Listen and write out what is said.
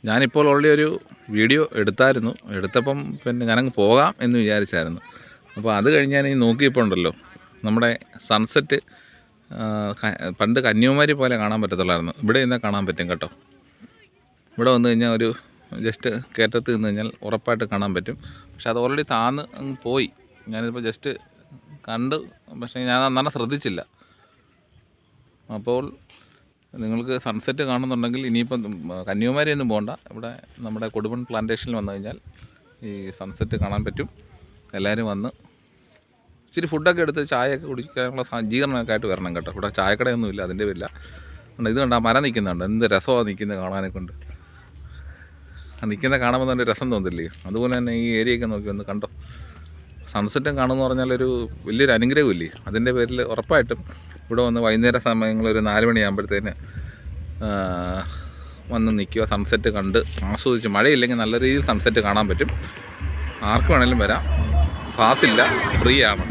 ഞാനിപ്പോൾ ഓൾറെഡി ഒരു വീഡിയോ എടുത്തപ്പം പിന്നെ ഞാനങ്ങ് പോകാം എന്ന് വിചാരിച്ചായിരുന്നു. അപ്പോൾ അത് കഴിഞ്ഞ് ഞാൻ നോക്കിയപ്പോൾ ഉണ്ടല്ലോ, നമ്മുടെ സൺസെറ്റ് പണ്ട് കന്യാകുമാരി പോലെ കാണാൻ പറ്റത്തുള്ളായിരുന്നു. ഇവിടെ നിന്നാൽ കാണാൻ പറ്റും കേട്ടോ. ഇവിടെ വന്നു കഴിഞ്ഞാൽ ഒരു ജസ്റ്റ് കയറ്റത്ത് നിന്ന് കഴിഞ്ഞാൽ ഉറപ്പായിട്ട് കാണാൻ പറ്റും. പക്ഷെ അത് ഓൾറെഡി താന്ന് അങ്ങ് പോയി. ഞാനിപ്പോൾ ജസ്റ്റ് കണ്ടു, പക്ഷേ ഞാൻ നന്നായി ശ്രദ്ധിച്ചില്ല. അപ്പോൾ നിങ്ങൾക്ക് സൺസെറ്റ് കാണുന്നുണ്ടെങ്കിൽ ഇനിയിപ്പം കന്യാകുമാരി ഒന്നും പോകണ്ട, ഇവിടെ നമ്മുടെ കൊടുമൺ പ്ലാന്റേഷനിൽ വന്നു കഴിഞ്ഞാൽ ഈ സൺസെറ്റ് കാണാൻ പറ്റും. എല്ലാവരും വന്ന് ഇച്ചിരി ഫുഡൊക്കെ എടുത്ത് ചായയൊക്കെ കുടിക്കാനുള്ള സജ്ജീകരണമൊക്കെ ആയിട്ട് വരണം കേട്ടോ. ഇവിടെ ചായക്കടയൊന്നുമില്ല, അതിൻ്റെ പേരില്ല. ഇത് കണ്ട മരം നിൽക്കുന്നുണ്ട്, എന്ത് രസമാണ് നിൽക്കുന്നത് കാണാനെ കൊണ്ട്. നിൽക്കുന്ന കാണുമ്പോൾ തന്നെ രസം തോന്നില്ലേ? അതുപോലെ തന്നെ ഈ ഏരിയയൊക്കെ നോക്കി ഒന്ന് കണ്ടോ. സൺസെറ്റും കാണുമെന്ന് പറഞ്ഞാൽ വലിയൊരു അനുഗ്രഹമില്ലേ? അതിൻ്റെ പേരിൽ ഉറപ്പായിട്ടും ഇവിടെ വന്ന് വൈകുന്നേര സമയങ്ങളിൽ ഒരു 4 മണിയാകുമ്പോഴത്തേന് വന്ന് നിൽക്കുക, സൺസെറ്റ് കണ്ട് ആസ്വദിച്ച്. മഴയില്ലെങ്കിൽ നല്ല രീതിയിൽ സൺസെറ്റ് കാണാൻ പറ്റും. ആർക്ക് വേണമെങ്കിലും വരാം, പാസില്ല, ഫ്രീ ആണ്.